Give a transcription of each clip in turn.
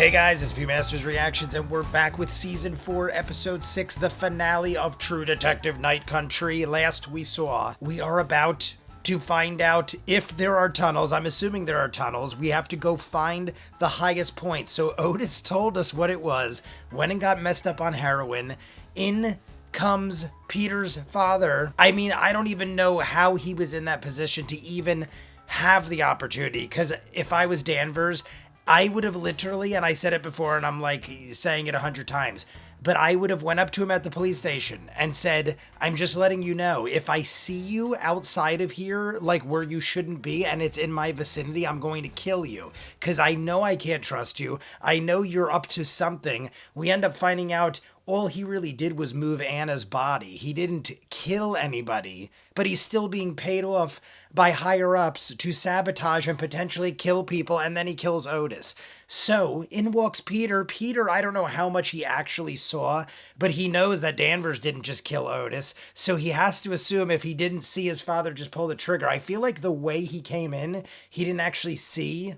Hey guys, it's ViewMasters Reactions, and we're back with Season 4, Episode 6, the finale of True Detective Night Country. Last we saw, we are about to find out if there are tunnels. I'm assuming there are tunnels. We have to go find the highest point. So Otis told us what it was, went and got messed up on heroin. In comes Peter's father. I mean, I don't even know how he was in that position to even have the opportunity, because if I was Danvers, I would have literally, and I said it before and I'm like saying it 100 times, but I would have went up to him at the police station and said, I'm just letting you know, if I see you outside of here, like where you shouldn't be, and it's in my vicinity, I'm going to kill you. Because I know I can't trust you. I know you're up to something. We end up finding out all he really did was move Anna's body. He didn't kill anybody, but he's still being paid off by higher-ups to sabotage and potentially kill people, and then he kills Otis. So, in walks Peter. Peter, I don't know how much he actually saw, but he knows that Danvers didn't just kill Otis, so he has to assume if he didn't see his father just pull the trigger. I feel like the way he came in, he didn't actually see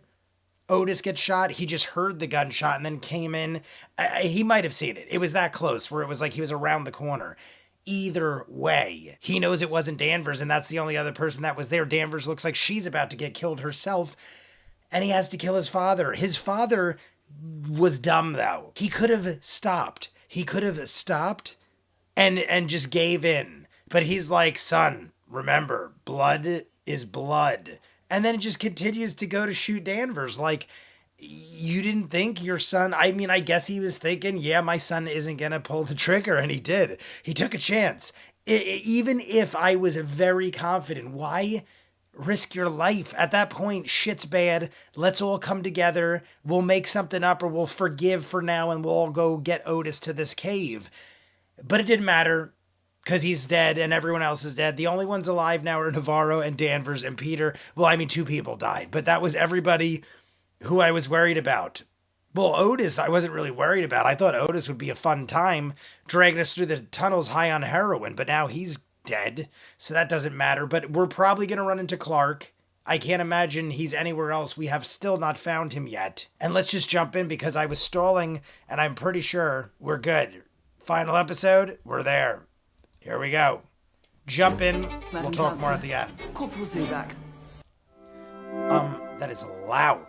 Otis get shot. He just heard the gunshot and then came in. He might have seen it. It was that close where it was like he was around the corner. Either way, he knows it wasn't Danvers, and that's the only other person that was there. Danvers looks like she's about to get killed herself, and he has to kill his father. His father was dumb, though. He could have stopped. He could have stopped and just gave in. But he's like, son, remember, blood is blood. And then it just continues to go to shoot Danvers. Like, you didn't think your son... I mean, I guess he was thinking, yeah, my son isn't going to pull the trigger. And he did. He took a chance. Even if I was very confident, why risk your life? At that point, shit's bad. Let's all come together. We'll make something up, or we'll forgive for now, and we'll all go get Otis to this cave. But it didn't matter, because he's dead and everyone else is dead. The only ones alive now are Navarro and Danvers and Peter. Well, I mean, 2 people died, but that was everybody who I was worried about. Well, Otis, I wasn't really worried about. I thought Otis would be a fun time dragging us through the tunnels high on heroin, but now he's dead, so that doesn't matter. But we're probably going to run into Clark. I can't imagine he's anywhere else. We have still not found him yet. And let's just jump in, because I was stalling, and I'm pretty sure we're good. Final episode, we're there. Here we go. Jump in. We'll talk more at the end. Corporal's due back. That is loud.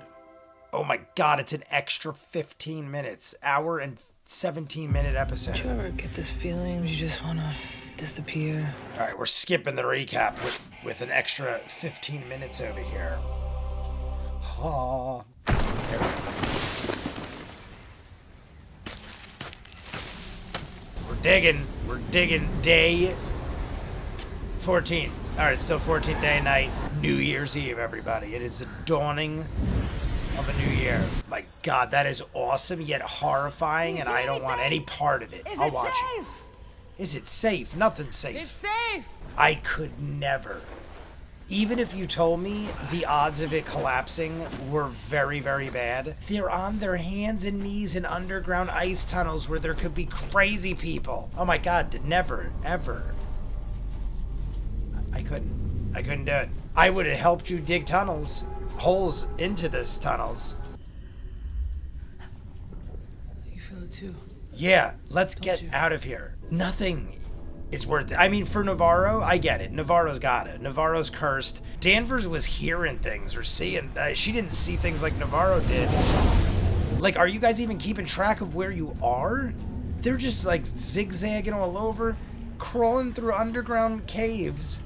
Oh my god, it's an extra 15 minutes. Hour and 17-minute episode. Do you ever get this feeling you just want to disappear? All right, we're skipping the recap with an extra 15 minutes over here. Oh. There we go. We're digging day 14. All right, still 14th day and night. New Year's Eve, everybody. It is the dawning of a new year. My God, that is awesome, yet horrifying, and I don't want any part of it. I'll watch it. Is it safe? Nothing's safe. It's safe. I could never. Even if you told me the odds of it collapsing were very, very bad, they're on their hands and knees in underground ice tunnels where there could be crazy people. Oh my God, never, ever. I couldn't do it. I would have helped you dig holes into this tunnels. You feel it too? Yeah, let's get out of here. Nothing is worth it. I mean, for Navarro, I get it. Navarro's got it. Navarro's cursed. Danvers was hearing things or seeing. She didn't see things like Navarro did. Like, are you guys even keeping track of where you are? They're just like zigzagging all over, crawling through underground caves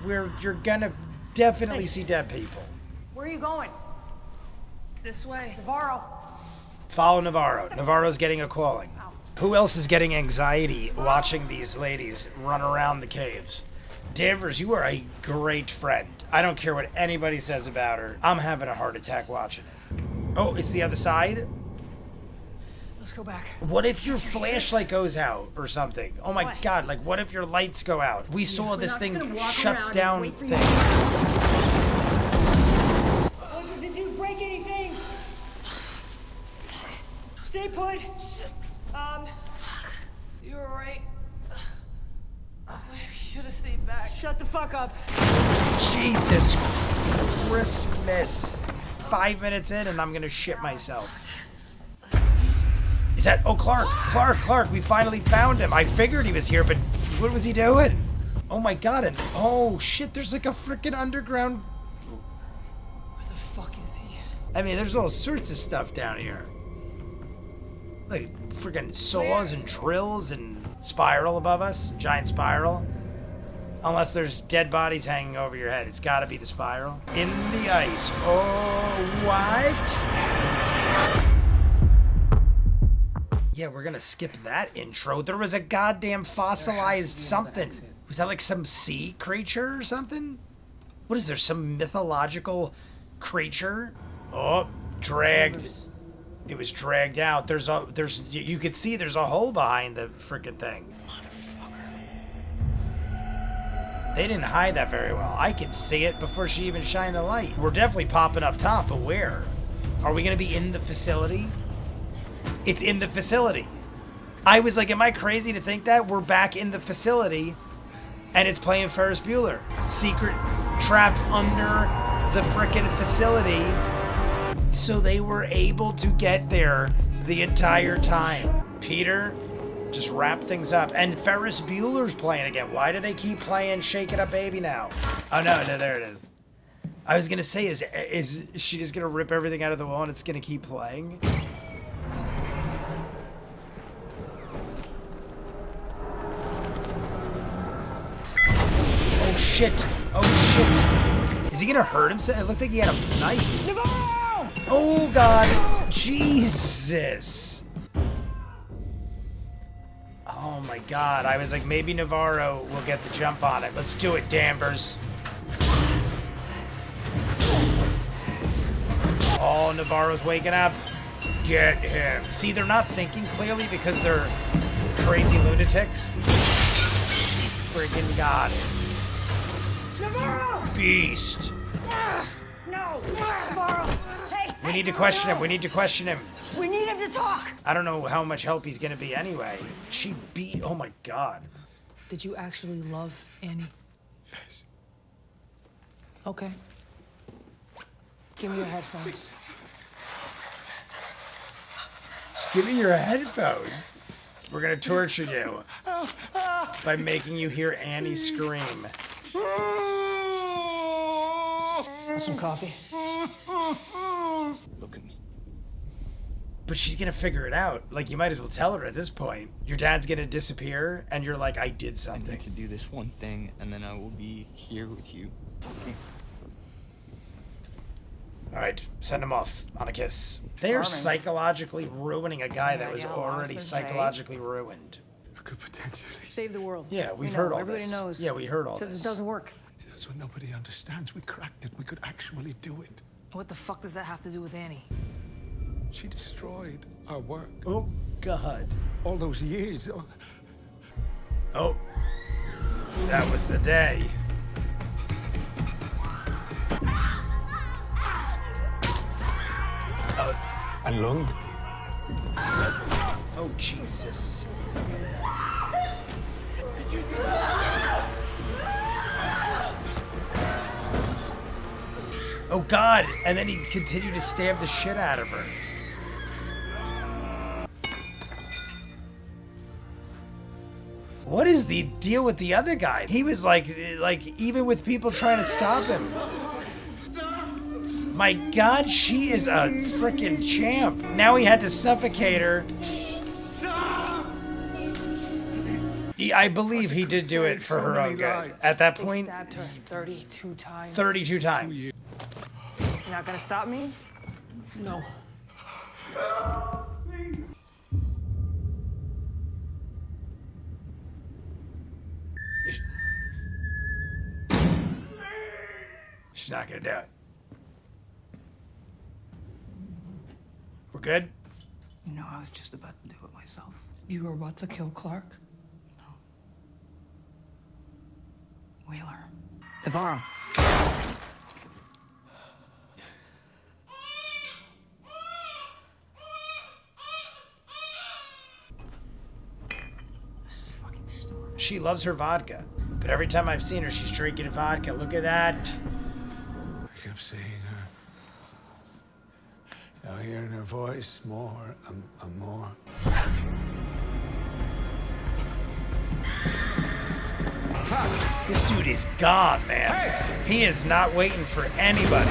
where you're gonna definitely see dead people. Where are you going? This way. Navarro. Follow Navarro. Navarro's getting a calling. Who else is getting anxiety watching these ladies run around the caves? Danvers, you are a great friend. I don't care what anybody says about her. I'm having a heart attack watching it. Oh, it's the other side? Let's go back. What if your flashlight goes out or something? Oh my God, like what if your lights go out? We saw this thing shuts down things. Oh, did you break anything? Stay put. You're right. We should have stayed back. Shut the fuck up. Jesus Christmas. 5 minutes in and I'm gonna shit myself. Is that, oh, Clark, we finally found him. I figured he was here, but what was he doing? Oh my God, and oh shit, there's like a freaking underground. Where the fuck is he? I mean, there's all sorts of stuff down here. Like freaking saws and drills and spiral above us, giant spiral. Unless there's dead bodies hanging over your head. It's gotta be the spiral. In the ice. Oh, what? Yeah, we're gonna skip that intro. There was a goddamn fossilized something. Was that like some sea creature or something? What is there, some mythological creature? Oh, dragged. It was dragged out. You could see there's a hole behind the freaking thing. They didn't hide that very well. I could see it before she even shined the light. We're definitely popping up top, but where? Are we gonna be in the facility? It's in the facility. I was like, am I crazy to think that? We're back in the facility and it's playing Ferris Bueller. Secret trap under the frickin' facility. So they were able to get there the entire time. Peter, just wrap things up. And Ferris Bueller's playing again. Why do they keep playing Shake It Up Baby now? Oh, no, there it is. I was going to say, is she just going to rip everything out of the wall and it's going to keep playing? Oh, shit. Oh, shit. Is he going to hurt himself? It looked like he had a knife. Navarro! Oh, God. Jesus. Oh my God, I was like, maybe Navarro will get the jump on it. Let's do it, Danvers. Oh, Navarro's waking up. Get him. See, they're not thinking clearly because they're crazy lunatics. Friggin' got it. Navarro! Beast. No! Navarro! Hey! We need to question him. We need to question him. We need him to talk! I don't know how much help he's gonna be anyway. She beat, oh my God. Did you actually love Annie? Yes. Okay. Give me your headphones. Give me your headphones. We're gonna torture you by making you hear Annie scream. Want some coffee? Look at me. But she's gonna figure it out. Like, you might as well tell her at this point. Your dad's gonna disappear, and you're like, I did I something. need to do this one thing, and then I will be here with you. All right, send him off on a kiss. They're psychologically ruining a guy that was Yeah, already lost his psychologically ruined. I could potentially. Save the world. Yeah, we've We know, heard all everybody this. knows. Yeah, we heard all Except this. it doesn't work. That's what nobody understands. We cracked it. We could actually do it. What the fuck does that have to do with Annie? She destroyed our work. Oh, God. All those years. Oh, that was the day. And Lund. Oh, Jesus. Oh, God. And then he continued to stab the shit out of her. What is the deal with the other guy? He was like even with people trying to stop him. My God, she is a freaking champ. Now he had to suffocate her. I believe he did do it for her own good. At that They point, stabbed her 32 times. 32 times. You're not gonna stop me? No. She's not gonna do it. We're good? You know, I was just about to do it myself. You were about to kill Clark? No. Wheeler. Navarro. This fucking story. She loves her vodka. But every time I've seen her, she's drinking vodka. Look at that. I kept seeing her. hearing her voice more and more. This dude is gone, man. He is not waiting for anybody.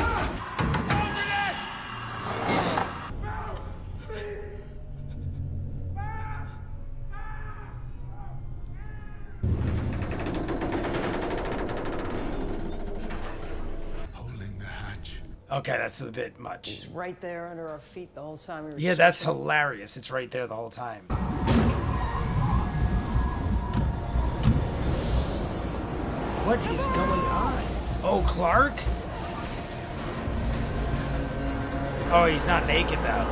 Holding the hatch. Okay, that's a bit much. It's right there under our feet the whole time we were Yeah, that's searching. hilarious. It's right there the whole time. What is going on? Oh, Clark? Oh, he's not naked, though.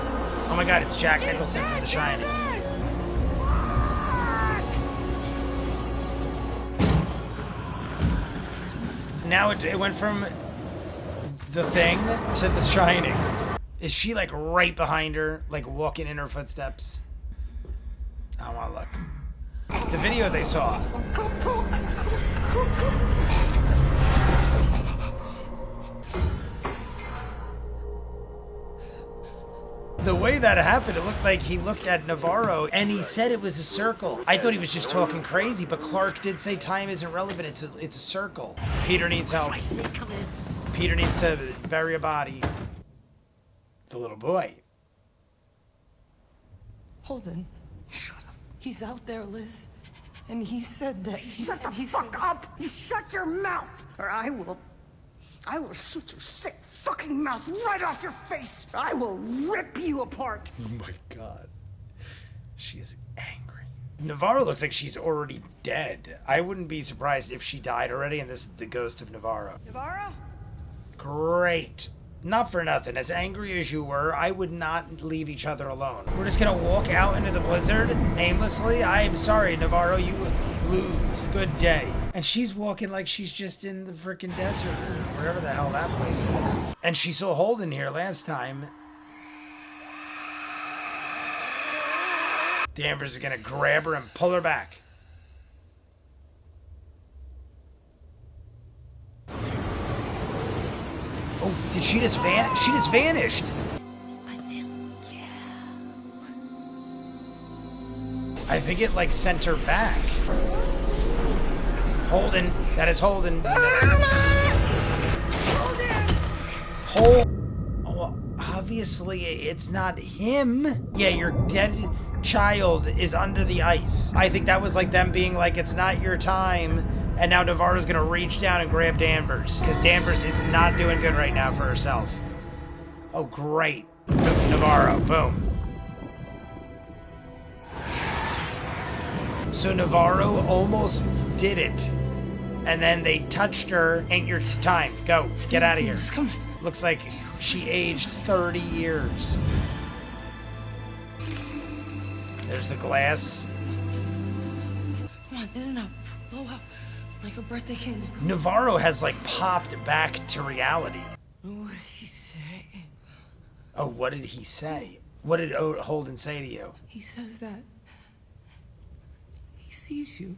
Oh my god, it's Jack Nicholson from The Shining. Now it went from The Thing to The Shining. Is she, like, right behind her, like, walking in her footsteps? I don't want to look. The video they saw. The way that happened, it looked like he looked at Navarro and he said it was a circle. I thought he was just talking crazy, but Clark did say time isn't relevant. It's a circle. Peter needs help. Peter needs to bury a body. The little boy. Holden. Shut up. He's out there, Liz. And he said that. Shut the fuck up! You shut your mouth, or I will shoot your sick fucking mouth right off your face. I will rip you apart. Oh my god. She is angry. Navarro looks like she's already dead. I wouldn't be surprised if she died already and this is the ghost of Navarro. Navarro? Great. Not for nothing. As angry as you were, I would not leave each other alone. We're just gonna walk out into the blizzard aimlessly. I'm sorry, Navarro, you lose. Good day. And she's walking like she's just in the freaking desert or wherever the hell that place is. And she saw Holden here last time. Danvers is gonna grab her and pull her back. Oh, did she just vanish? She just vanished. I think it like sent her back. Holden, that is Holden. Hold. Oh, obviously it's not him. Yeah, your dead child is under the ice. I think that was like them being like, it's not your time. And now Navarro's gonna reach down and grab Danvers. Because Danvers is not doing good right now for herself. Oh, great. Navarro, boom. So Navarro almost did it. And then they touched her. Ain't your time. Go. Get out of here. Come on. Looks like she aged 30 years. There's the glass. Come on, in and out. Blow out. Like a birthday candle. Navarro has like popped back to reality. What did he say? Oh, what did he say? What did Holden say to you? He says that he sees you.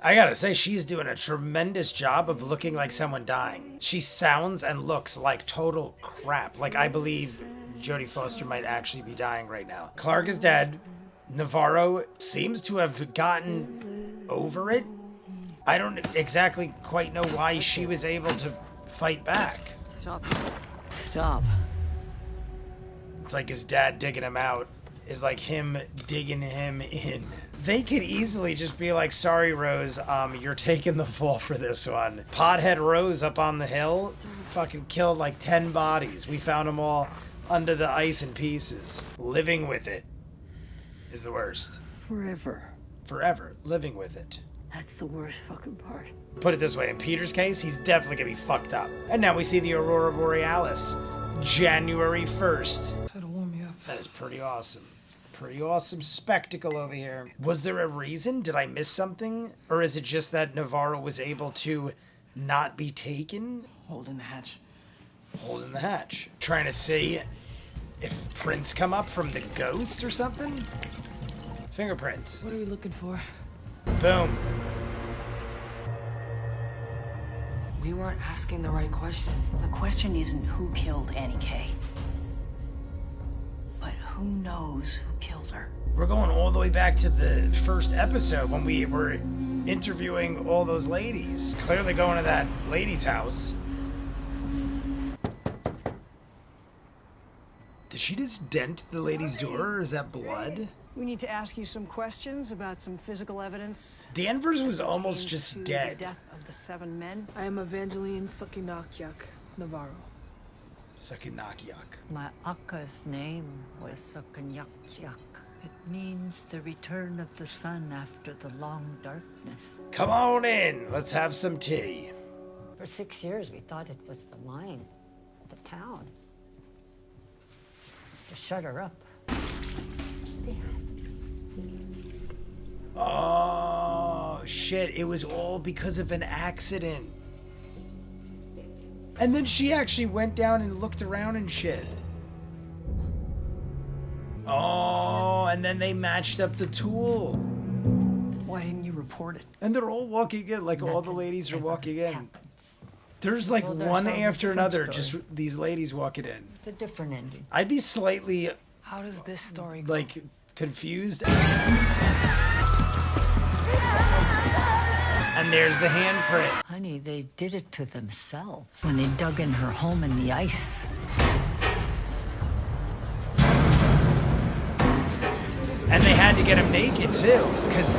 I gotta say, she's doing a tremendous job of looking like someone dying. She sounds and looks like total crap. Like, I believe Jodie Foster might actually be dying right now. Clark is dead. Navarro seems to have gotten over it. I don't exactly quite know why she was able to fight back. Stop. Stop. It's like his dad digging him out is like him digging him in. They could easily just be like, sorry, Rose, you're taking the fall for this one. Pothead Rose up on the hill fucking killed like 10 bodies. We found them all under the ice in pieces. Living with it is the worst. Forever. Forever. Living with it. That's the worst fucking part. Put it this way, in Peter's case, he's definitely gonna be fucked up. And now we see the Aurora Borealis. January 1st. Try to warm me up. That is pretty awesome. Pretty awesome spectacle over here. Was there a reason? Did I miss something? Or is it just that Navarro was able to not be taken? Holding the hatch. Holding the hatch. Trying to see if prints come up from the ghost or something? Fingerprints. What are we looking for? Boom. We weren't asking the right question. The question isn't who killed Annie Kay, but who knows who killed her. We're going all the way back to the first episode when we were interviewing all those ladies. Clearly going to that lady's house. Did she just dent the lady's door, or is that blood? We need to ask you some questions about some physical evidence. Danvers was almost pertains just to dead. The death of the 7 men. I am Evangeline Sukinakyak Navarro. Sakinakyak. My Akka's name was Sukanyakyak. It means the return of the sun after the long darkness. Come on in, let's have some tea. For 6 years, we thought it was the mine, the town. To shut her up. Oh, shit, it was all because of an accident. And then she actually went down and looked around and shit. Oh, and then they matched up the tool. Why didn't you report it? And they're all walking in, like all the Nothing ladies are ever walking in. happens. There's like Well, there's one some after different another, story. just these ladies walking in. It's a different ending. I'd be slightly, How does this story go? like, confused. And there's the handprint. Honey, they did it to themselves when they dug in her home in the ice. And they had to get him naked, too. Because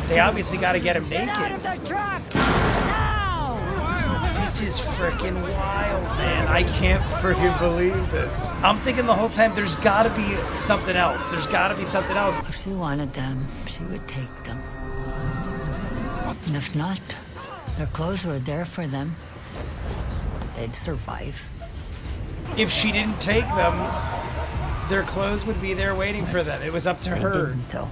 they obviously got to get him naked. the truck! Now! This is freaking wild, man. I can't freaking believe this. I'm thinking the whole time, there's got to be something else. There's got to be something else. If she wanted them, she would take them. And if not, their clothes were there for them. They'd survive. If she didn't take them, their clothes would be there waiting for them. It was up to They her. didn't, though.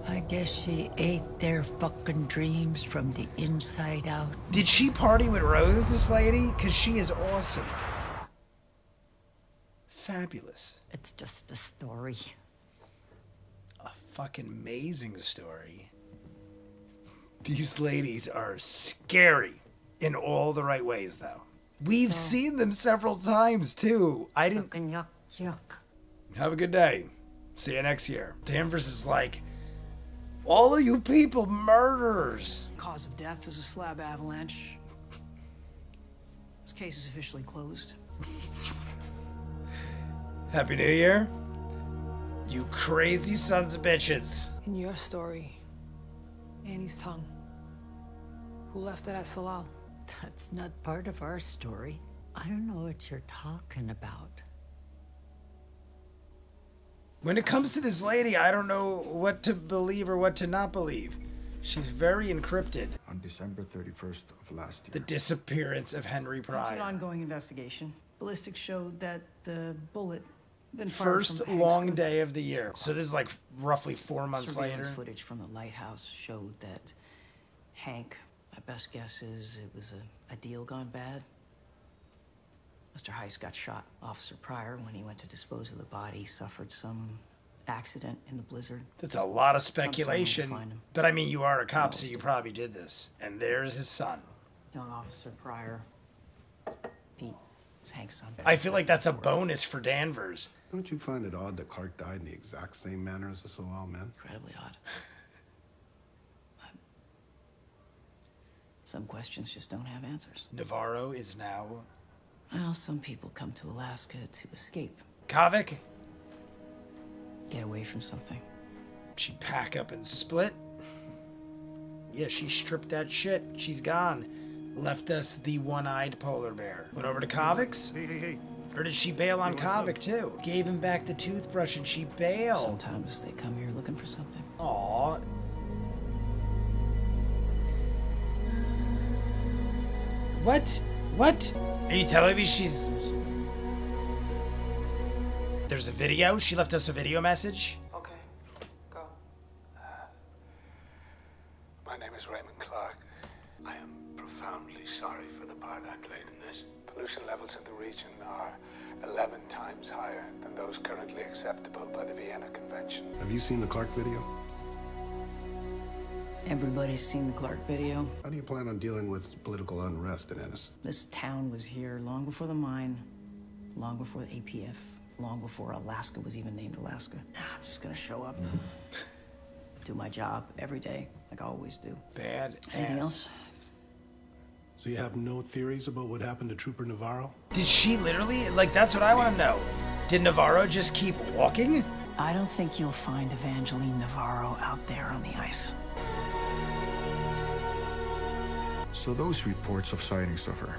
I guess she ate their fucking dreams from the inside out. Did she party with Rose, this lady? Because she is awesome. Fabulous. It's just a story. A fucking amazing story. These ladies are scary in all the right ways, though. We've seen them several times, too. I didn't... Yuck, yuck. Have a good day. See you next year. Danvers is like, all of you people murderers. Cause of death is a slab avalanche. This case is officially closed. Happy New Year. You crazy sons of bitches. In your story, Annie's tongue. Who left it at Salal? That's not part of our story. I don't know what you're talking about. When it comes to this lady, I don't know what to believe or what to not believe. She's very encrypted. On December 31st of last year. The disappearance of Henry It's an Pryor. ongoing investigation. Ballistics showed that the bullet had been fired First from Hank's long hood. day of the year. So this is like roughly 4 months Surveillance later. footage from the lighthouse showed that Hank, my best guess is it was a deal gone bad. Mr. Heiss got shot. Officer Pryor, when he went to dispose of the body, suffered some accident in the blizzard. That's a lot of someone to speculation. find him. But I mean, you are a cop, so Most you of it. probably did this. And there's his son. Young Officer Pryor, Pete, was Hank's son. I feel like that's a bonus for Danvers. Don't you find it odd that Clark died in the exact same manner as the Salal men? Incredibly odd. Some questions just don't have answers. Navarro is now Well, some people come to Alaska to escape, Kavik. get away from something. She pack up and split. Yeah, she stripped that shit. She's gone. Left us the one-eyed polar bear. Went over to Kavik's? Hey. Or did she bail on Kavik too? Gave him back the toothbrush and she bailed. Sometimes they come here looking for something. Aww. What? What? Are you telling me she's... There's a video? She left us a video message? Okay, go. My name is Raymond Clark. I am profoundly sorry for the part I played in this. Pollution levels in the region are 11 times higher than those currently acceptable by the Vienna Convention. Have you seen the Clark video? Everybody's seen the Clark video. How do you plan on dealing with political unrest in Ennis? This town was here long before the mine, long before the APF, long before Alaska was even named Alaska. I'm just gonna show up, do my job every day, like I always do. Bad Anything ass. else? So you have no theories about what happened to Trooper Navarro? Did she literally, like, that's what I want to know. Did Navarro just keep walking? I don't think you'll find Evangeline Navarro out there on the ice. So those reports of sightings of her.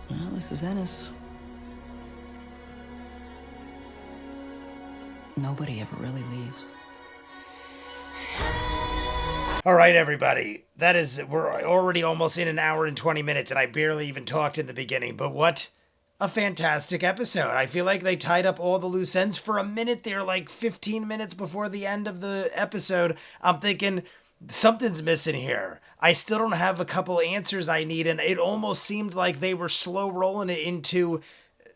Well, this is Ennis. Nobody ever really leaves. All right, everybody. We're already almost in an hour and 20 minutes, and I barely even talked in the beginning, but what a fantastic episode. I feel like they tied up all the loose ends for a minute there, like 15 minutes before the end of the episode. I'm thinking something's missing here. I still don't have a couple answers I need, and it almost seemed like they were slow rolling it into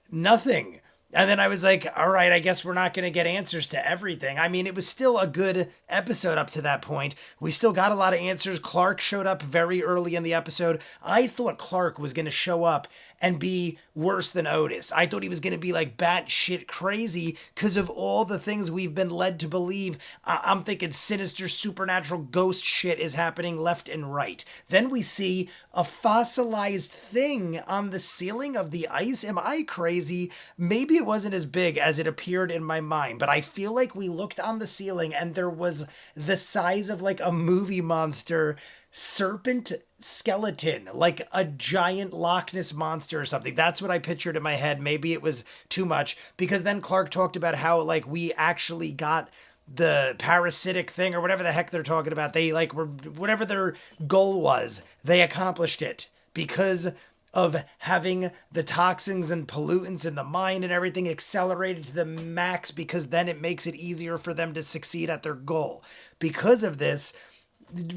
nothing. And then I was like, all right, I guess we're not going to get answers to everything. I mean, it was still a good episode up to that point. We still got a lot of answers. Clark showed up very early in the episode. I thought Clark was going to show up and be worse than Otis. I thought he was going to be like batshit crazy because of all the things we've been led to believe. I'm thinking sinister supernatural ghost shit is happening left and right. Then we see a fossilized thing on the ceiling of the ice. Am I crazy? Maybe it wasn't as big as it appeared in my mind, but I feel like we looked on the ceiling and there was the size of like a movie monster serpent skeleton, like a giant Loch Ness monster or something. That's what I pictured in my head. Maybe it was too much, because then Clark talked about how like we actually got the parasitic thing or whatever the heck they're talking about. They like were, whatever their goal was, they accomplished it because of having the toxins and pollutants in the mine and everything accelerated to the max, because then it makes it easier for them to succeed at their goal. Because of this,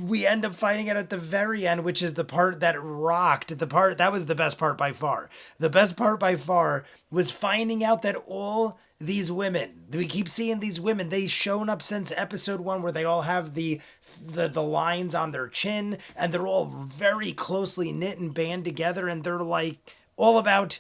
we end up finding out at the very end, which is the part that rocked. The part that was the best part by far. The best part by far was finding out that all these women, we keep seeing these women, they've shown up since episode 1 where they all have the lines on their chin and they're all very closely knit and band together, and they're like all about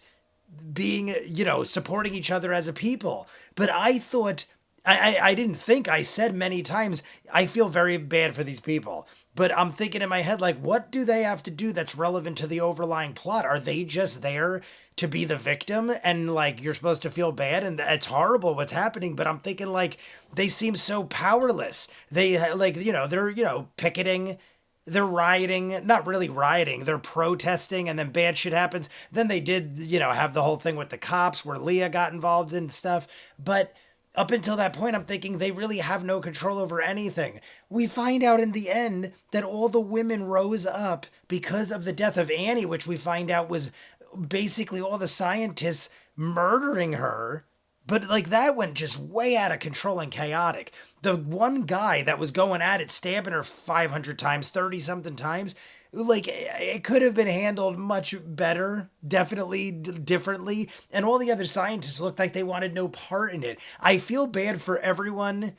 being, you know, supporting each other as a people. But I thought, I didn't think, I said many times, I feel very bad for these people. But I'm thinking in my head, like, what do they have to do that's relevant to the overlying plot? Are they just there to be the victim? And, like, you're supposed to feel bad and it's horrible what's happening. But I'm thinking, like, they seem so powerless. They, like, you know, they're, you know, picketing. They're rioting, not really rioting, they're protesting, and then bad shit happens. Then they did, you know, have the whole thing with the cops where Leah got involved in stuff. But up until that point, I'm thinking they really have no control over anything. We find out in the end that all the women rose up because of the death of Annie, which we find out was basically all the scientists murdering her. But like that went just way out of control and chaotic. The one guy that was going at it, stabbing her 500 times, 30 something times, like it could have been handled much better, definitely differently. And all the other scientists looked like they wanted no part in it. I feel bad for everyone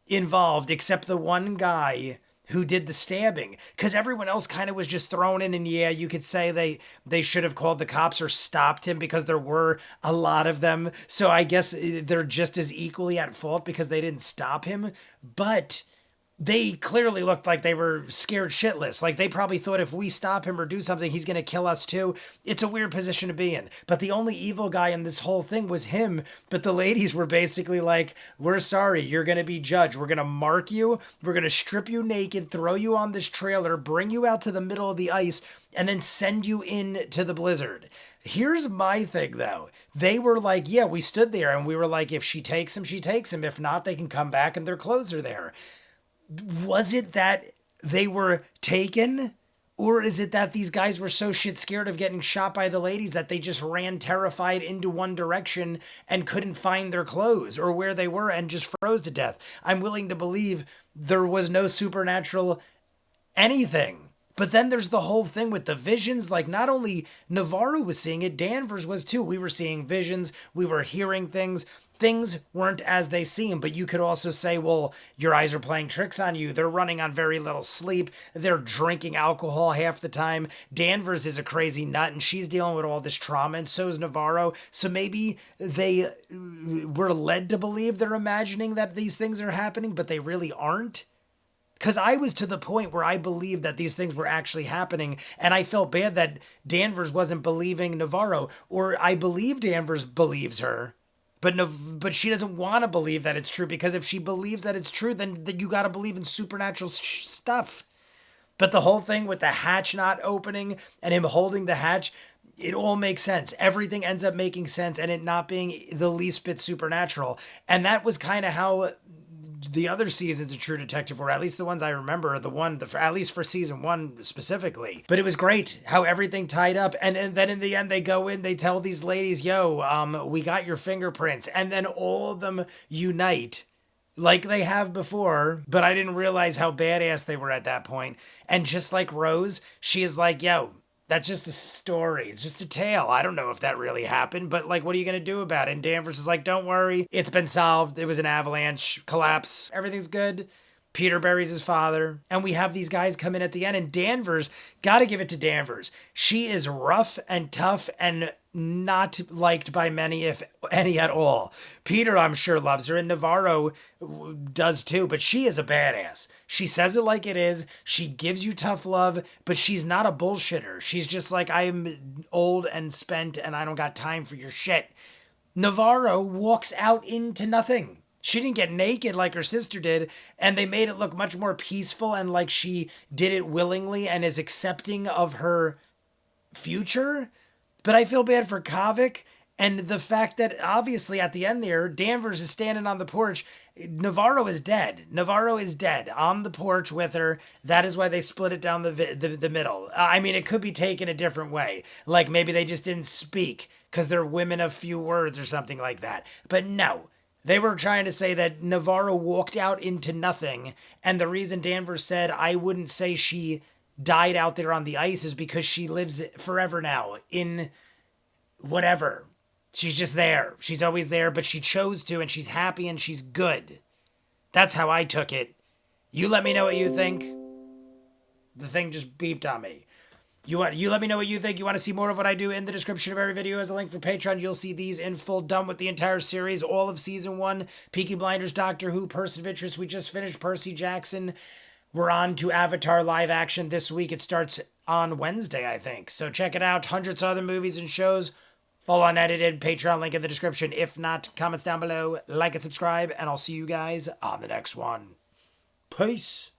involved except the one guy who did the stabbing, because everyone else kind of was just thrown in. And yeah, you could say they should have called the cops or stopped him, because there were a lot of them. So I guess they're just as equally at fault because they didn't stop him. But they clearly looked like they were scared shitless. Like they probably thought if we stop him or do something, he's going to kill us too. It's a weird position to be in. But the only evil guy in this whole thing was him. But the ladies were basically like, we're sorry, you're going to be judged. We're going to mark you. We're going to strip you naked, throw you on this trailer, bring you out to the middle of the ice, and then send you into the blizzard. Here's my thing though. They were like, yeah, we stood there and we were like, if she takes him, she takes him. If not, they can come back and their clothes are there. Was it that they were taken, or is it that these guys were so shit scared of getting shot by the ladies that they just ran terrified into one direction and couldn't find their clothes or where they were and just froze to death? I'm willing to believe there was no supernatural anything. But then there's the whole thing with the visions. Like, not only Navarro was seeing it, Danvers was too. We were seeing visions. We were hearing things. things weren't as they seem. But you could also say, well, your eyes are playing tricks on you. They're running on very little sleep. They're drinking alcohol half the time. Danvers is a crazy nut and she's dealing with all this trauma, and so is Navarro. So maybe they were led to believe they're imagining that these things are happening, but they really aren't. Because I was to the point where I believed that these things were actually happening, and I felt bad that Danvers wasn't believing Navarro, or I believe Danvers believes her. But she doesn't want to believe that it's true, because if she believes that it's true, then you got to believe in supernatural stuff. But the whole thing with the hatch not opening and him holding the hatch, it all makes sense. Everything ends up making sense and it not being the least bit supernatural. And that was kind of how the other seasons of True Detective were, at least the ones I remember, at least for season 1 specifically. But it was great how everything tied up. And then in the end, they go in, they tell these ladies, yo, we got your fingerprints. And then all of them unite like they have before. But I didn't realize how badass they were at that point. And just like Rose, she is like, yo, that's just a story. It's just a tale. I don't know if that really happened, but like, what are you going to do about it? And Danvers is like, don't worry. It's been solved. It was an avalanche collapse. Everything's good. Peter buries his father. And we have these guys come in at the end, and Danvers, gotta give it to Danvers. She is rough and tough and not liked by many, if any at all. Peter, I'm sure, loves her, and Navarro does too, but she is a badass. She says it like it is. She gives you tough love, but she's not a bullshitter. She's just like, I'm old and spent and I don't got time for your shit. Navarro walks out into nothing. She didn't get naked like her sister did, and they made it look much more peaceful and like she did it willingly and is accepting of her future. But I feel bad for Kavik, and the fact that obviously at the end there, Danvers is standing on the porch. Navarro is dead. Navarro is dead on the porch with her. That is why they split it down the middle. I mean, it could be taken a different way. Like maybe they just didn't speak because they're women of few words or something like that. But no. They were trying to say that Navarro walked out into nothing, and the reason Danvers said I wouldn't say she died out there on the ice is because she lives forever now in whatever. She's just there. She's always there, but she chose to, and she's happy and she's good. That's how I took it. You let me know what you think. The thing just beeped on me. You let me know what you think. You want to see more of what I do? In the description of every video is a link for Patreon. You'll see these in full, done with the entire series, all of season 1, Peaky Blinders, Doctor Who, Person of Interest. We just finished Percy Jackson. We're on to Avatar live action this week. It starts on Wednesday, I think. So check it out. Hundreds of other movies and shows, full unedited. Patreon link in the description. If not, comments down below. Like and subscribe, and I'll see you guys on the next one. Peace.